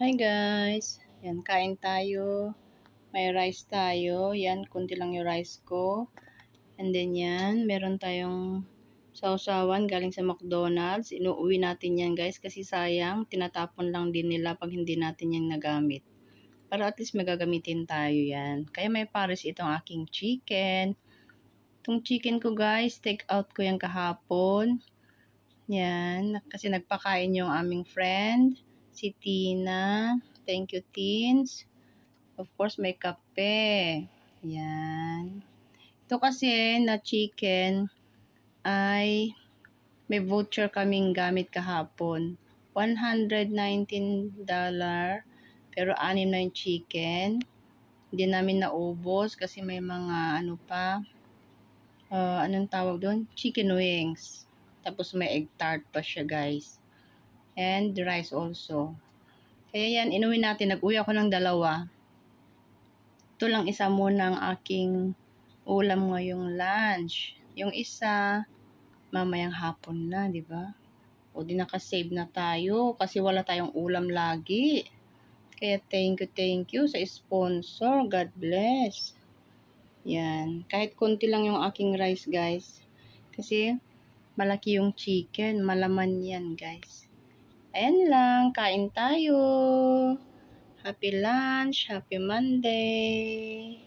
Hi guys! Yan, kain tayo. May rice tayo. Yan, kunti lang yung rice ko. And then yan, meron tayong sausawan galing sa McDonald's. Inuuwi natin yan guys kasi sayang. Tinatapon lang din nila pag hindi natin yan nagamit. Para at least magagamitin tayo yan. Kaya may pares itong aking chicken. Itong chicken ko guys, take out ko yan kahapon. Yan, kasi nagpakain yung aming friend, si Tina. Thank you, Teens. Of course, may kape. Yan. Ito kasi na chicken ay may voucher kaming gamit kahapon. $119. Pero 6 na yung chicken. Hindi namin naubos kasi may mga ano pa. Anong tawag doon? Chicken wings. Tapos may egg tart pa siya guys. And the rice also. Kaya yan, inuwi natin. Nag-uwi ako ng 2. Ito lang isa muna ang aking ulam ngayong lunch. Yung isa, mamayang hapon na, di ba? O di nakasave na tayo kasi wala tayong ulam lagi. Kaya thank you sa sponsor. God bless. Yan. Kahit konti lang yung aking rice, guys. Kasi malaki yung chicken. Malaman yan, guys. Ayan lang. Kain tayo. Happy lunch. Happy Monday.